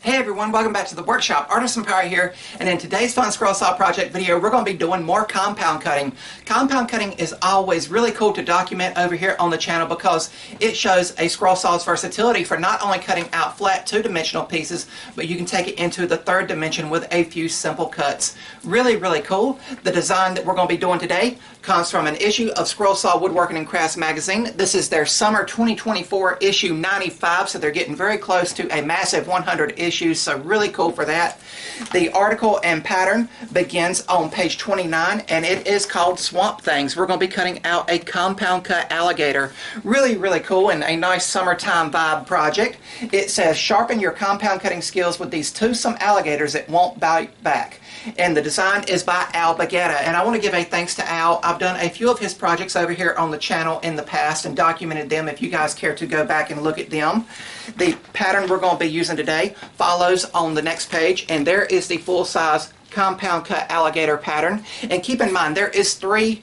Hey everyone, welcome back to the workshop. Artisan Pirate here, and in today's fun scroll saw project video, we're going to be doing more compound cutting. Compound cutting is always really cool to document over here on the channel because it shows a scroll saw's versatility for not only cutting out flat two-dimensional pieces, but you can take it into the third dimension with a few simple cuts. Really cool. The design that we're going to be doing today comes from an issue of Scroll Saw Woodworking and Crafts magazine. This is their summer 2024 issue 95, so they're getting very close to a massive 100 issues, so really cool for that. The article and pattern begins on page 29, and it is called Swamp Things. We're going to be cutting out a compound cut alligator. Really cool and a nice summertime vibe project. It says, sharpen your compound cutting skills with these toothsome alligators that won't bite back. And the design is by Al Bagetta, and I want to give a thanks to Al. I've done a few of his projects over here on the channel in the past and documented them if you guys care to go back and look at them. The pattern we're going to be using today follows on the next page, and there is the full-size compound cut alligator pattern. And keep in mind, there is 3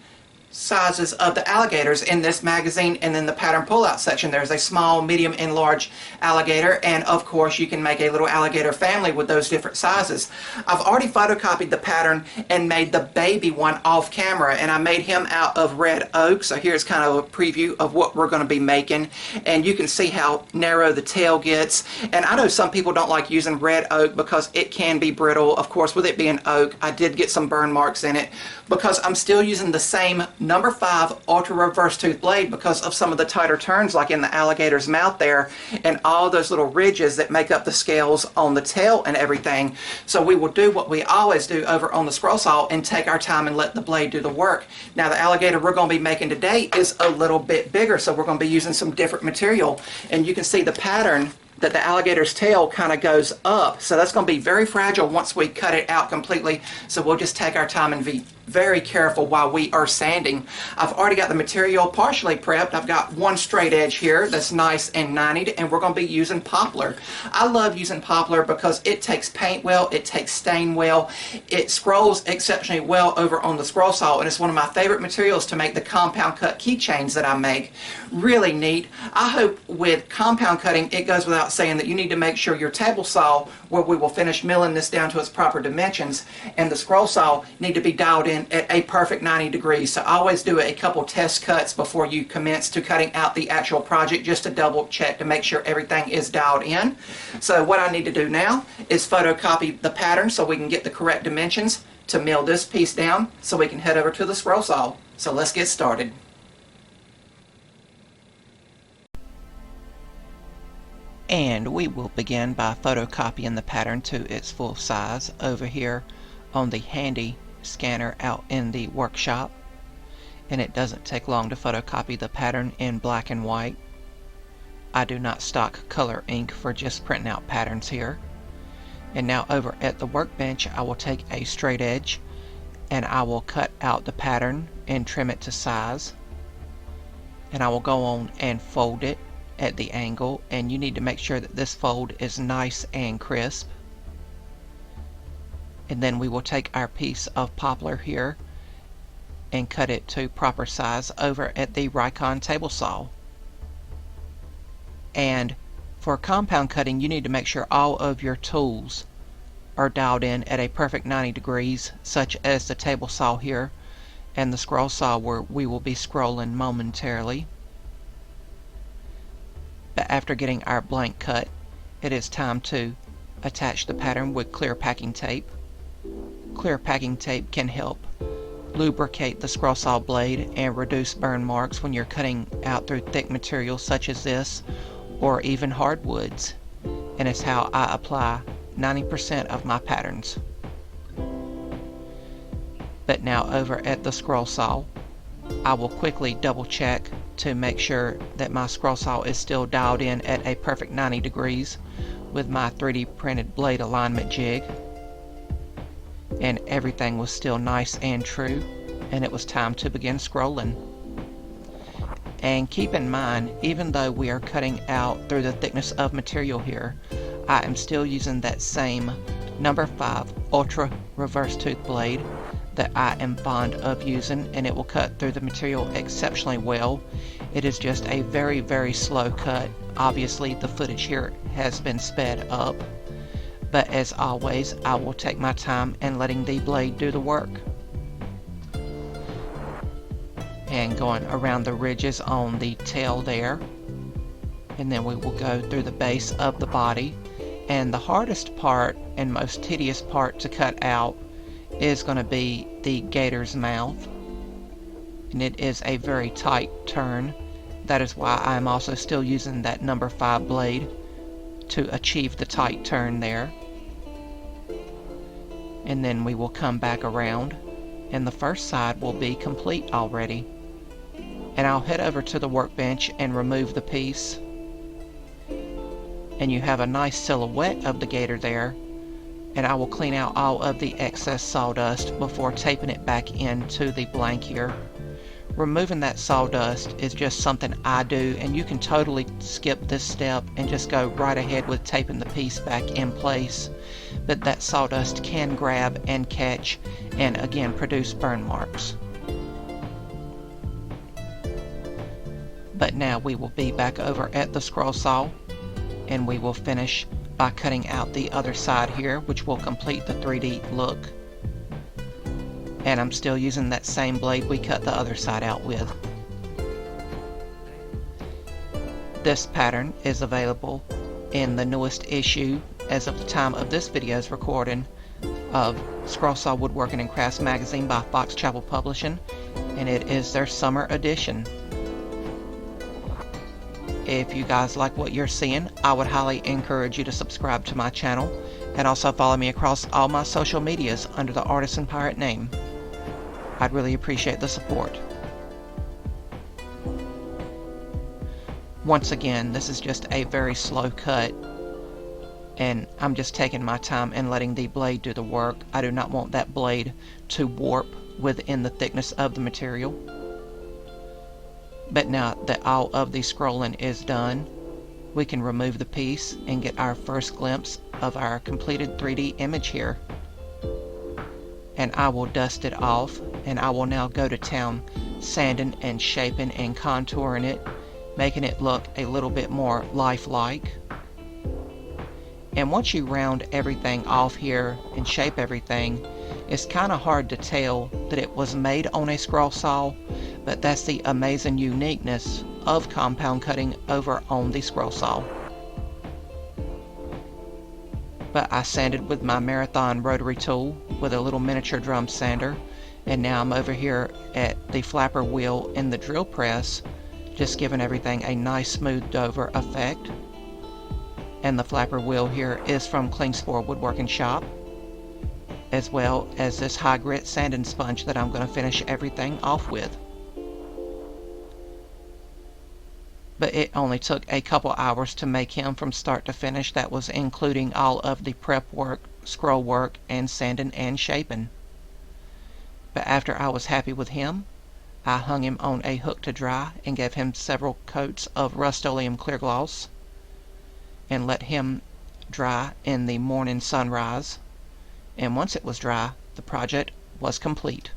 sizes of the alligators in this magazine, and then the pattern pull-out section there's a small, medium, and large alligator, and of course you can make a little alligator family with those different sizes. I've already photocopied the pattern and made the baby one off camera, and I made him out of red oak, so here's kind of a preview of what we're going to be making, and you can see how narrow the tail gets. And I know some people don't like using red oak because it can be brittle. Of course, with it being oak, I did get some burn marks in it because I'm still using the same number 5 ultra reverse tooth blade because of some of the tighter turns like in the alligator's mouth there and all those little ridges that make up the scales on the tail and everything. So we will do what we always do over on the scroll saw and take our time and let the blade do the work. Now the alligator we're going to be making today is a little bit bigger, so we're going to be using some different material, and you can see the pattern that the alligator's tail kind of goes up, so that's going to be very fragile once we cut it out completely, so we'll just take our time and be very careful while we are sanding. I've already got the material partially prepped. I've got one straight edge here that's nice and 90'd, and we're going to be using poplar. I love using poplar because it takes paint well, it takes stain well, it scrolls exceptionally well over on the scroll saw, and it's one of my favorite materials to make the compound cut keychains that I make. Really neat. I hope with compound cutting it goes without saying that you need to make sure your table saw, where we will finish milling this down to its proper dimensions, and the scroll saw need to be dialed in at a perfect 90 degrees. So always do a couple test cuts before you commence to cutting out the actual project, just to double check to make sure everything is dialed in. So what I need to do now is photocopy the pattern so we can get the correct dimensions to mill this piece down so we can head over to the scroll saw. So let's get started. And we will begin by photocopying the pattern to its full size over here on the handy scanner out in the workshop. And it doesn't take long to photocopy the pattern in black and white. I do not stock color ink for just printing out patterns here. And now over at the workbench, I will take a straight edge and I will cut out the pattern and trim it to size. And I will go on and fold it at the angle, and you need to make sure that this fold is nice and crisp. And then we will take our piece of poplar here and cut it to proper size over at the Rikon table saw. And for compound cutting, you need to make sure all of your tools are dialed in at a perfect 90 degrees, such as the table saw here and the scroll saw where we will be scrolling momentarily. But after getting our blank cut, it is time to attach the pattern with clear packing tape. Clear packing tape can help lubricate the scroll saw blade and reduce burn marks when you're cutting out through thick materials such as this or even hardwoods, and it's how I apply 90% of my patterns. But now over at the scroll saw, I will quickly double check to make sure that my scroll saw is still dialed in at a perfect 90 degrees with my 3D printed blade alignment jig, and everything was still nice and true, and it was time to begin scrolling. And keep in mind, even though we are cutting out through the thickness of material here, I am still using that same number 5 ultra reverse tooth blade that I am fond of using, and it will cut through the material exceptionally well. It is just a very slow cut. Obviously the footage here has been sped up, But as always, I will take my time in letting the blade do the work. And going around the ridges on the tail there. And then we will go through the base of the body. And the hardest part and most tedious part to cut out is going to be the gator's mouth. And it is a very tight turn. That is why I'm also still using that number 5 blade to achieve the tight turn there. And then we will come back around and the first side will be complete already. And I'll head over to the workbench and remove the piece. And you have a nice silhouette of the gator there. And I will clean out all of the excess sawdust before taping it back into the blank here. Removing that sawdust is just something I do, and you can totally skip this step and just go right ahead with taping the piece back in place. But that sawdust can grab and catch and again produce burn marks. But now we will be back over at the scroll saw and we will finish by cutting out the other side here, which will complete the 3D look. And I'm still using that same blade we cut the other side out with. This pattern is available in the newest issue, as of the time of this video's recording, of Scroll Saw Woodworking and Crafts magazine by Fox Chapel Publishing, and it is their summer edition. If you guys like what you're seeing, I would highly encourage you to subscribe to my channel and also follow me across all my social medias under the Artisan Pirate name. I'd really appreciate the support. Once again, this is just a very slow cut, and I'm just taking my time and letting the blade do the work. I do not want that blade to warp within the thickness of the material. But now that all of the scrolling is done, we can remove the piece and get our first glimpse of our completed 3D image here. And I will dust it off, and I will now go to town sanding and shaping and contouring it, making it look a little bit more lifelike. And once you round everything off here and shape everything, it's kind of hard to tell that it was made on a scroll saw, but that's the amazing uniqueness of compound cutting over on the scroll saw. But I sanded with my Marathon rotary tool with a little miniature drum sander, and now I'm over here at the flapper wheel in the drill press, just giving everything a nice smoothed over effect. And the flapper wheel here is from Clean Spore Woodworking Shop, as well as this high grit sanding sponge that I'm going to finish everything off with. But it only took a couple hours to make him from start to finish. That was including all of the prep work, scroll work, and sanding and shaping. But after I was happy with him, I hung him on a hook to dry and gave him several coats of Rust-Oleum clear gloss and let him dry in the morning sunrise. And once it was dry, the project was complete.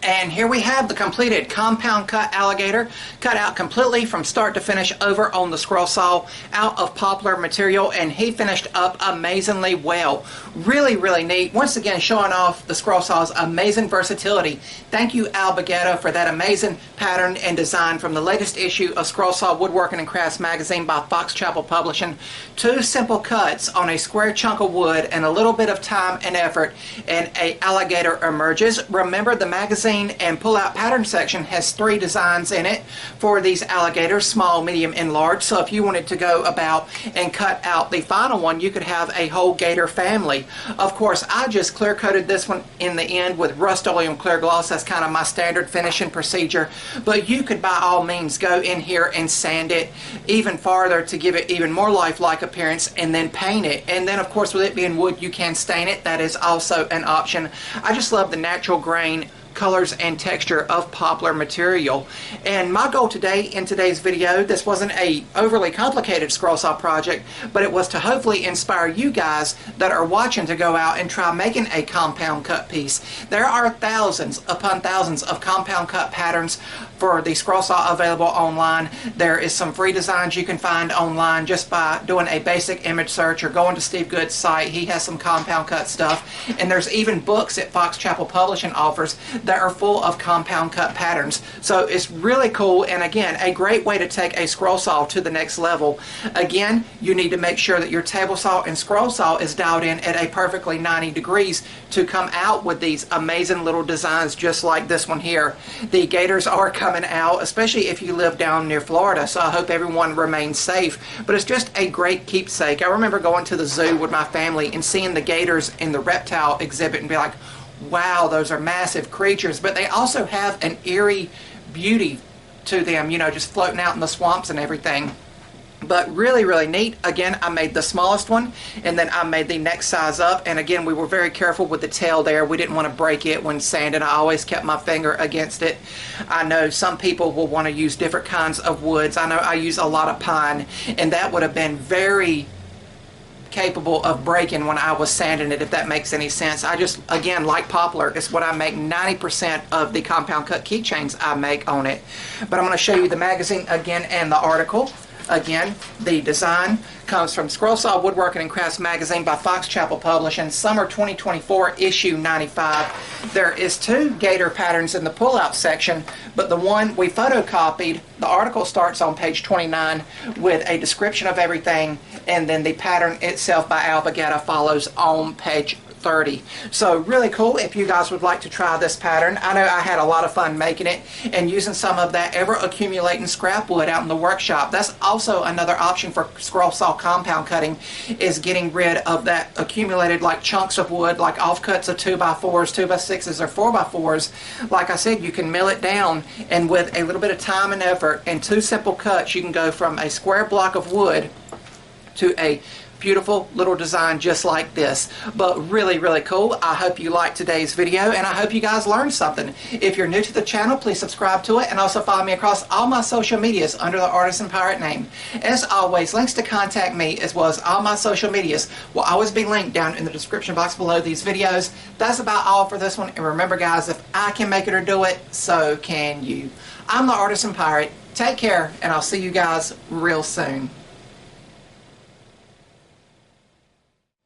And here we have the completed Compound Cut Alligator, cut out completely from start to finish over on the scroll saw out of poplar material, and he finished up amazingly well. Really, really neat. Once again, showing off the scroll saw's amazing versatility. Thank you, Al Baguetta, for that amazing pattern and design from the latest issue of Scroll Saw Woodworking and Crafts magazine by Fox Chapel Publishing. 2 simple cuts on a square chunk of wood and a little bit of time and effort, and a alligator emerges. Remember, the magazine and pull-out pattern section has 3 designs in it for these alligators, small, medium, and large. So if you wanted to go about and cut out the final one, you could have a whole gator family. Of course, I just clear coated this one in the end with Rust-Oleum clear gloss. That's kind of my standard finishing procedure, but you could by all means go in here and sand it even farther to give it even more lifelike appearance, and then paint it. And then of course, with it being wood, you can stain it. That is also an option. I just love the natural grain colors and texture of poplar material. And my goal today in today's video, this wasn't a overly complicated scroll saw project, but it was to hopefully inspire you guys that are watching to go out and try making a compound cut piece. There are thousands upon thousands of compound cut patterns for the scroll saw available online. There is some free designs you can find online just by doing a basic image search or going to Steve Good's site. He has some compound cut stuff, and there's even books that Fox Chapel Publishing offers that are full of compound cut patterns. So it's really cool, and again, a great way to take a scroll saw to the next level. Again, you need to make sure that your table saw and scroll saw is dialed in at a perfectly 90 degrees to come out with these amazing little designs just like this one here. The gators are coming out, especially if you live down near Florida, so I hope everyone remains safe. But it's just a great keepsake. I remember going to the zoo with my family and seeing the gators in the reptile exhibit and be like, wow, those are massive creatures, but they also have an eerie beauty to them, you know, just floating out in the swamps and everything. But really, really neat. Again, I made the smallest one, and then I made the next size up. And again, we were very careful with the tail there. We didn't want to break it when sanding. I always kept my finger against it. I know some people will want to use different kinds of woods. I know I use a lot of pine, and that would have been very capable of breaking when I was sanding it, if that makes any sense. I just, again, like poplar, it's what I make 90% of the compound cut keychains I make on it. But I'm going to show you the magazine again and the article. Again, the design comes from Scroll Saw Woodworking and Crafts Magazine by Fox Chapel Publishing, Summer 2024, issue 95. There is 2 gator patterns in the pull-out section, but the one we photocopied, the article starts on page 29 with a description of everything, and then the pattern itself by Alpagata follows on page 30. So really cool if you guys would like to try this pattern. I know I had a lot of fun making it and using some of that ever accumulating scrap wood out in the workshop. That's also another option for scroll saw compound cutting, is getting rid of that accumulated like chunks of wood, like offcuts of 2x4s, 2x6s, or 4x4s. Like I said, you can mill it down, and with a little bit of time and effort and 2 simple cuts, you can go from a square block of wood to a beautiful little design just like this. But really, really cool. I hope you liked today's video, and I hope you guys learned something. If you're new to the channel, please subscribe to it, and also follow me across all my social medias under the Artisan Pirate name. As always, links to contact me as well as all my social medias will always be linked down in the description box below these videos. That's about all for this one, and remember guys, if I can make it or do it, so can you. I'm the Artisan Pirate. Take care, and I'll see you guys real soon.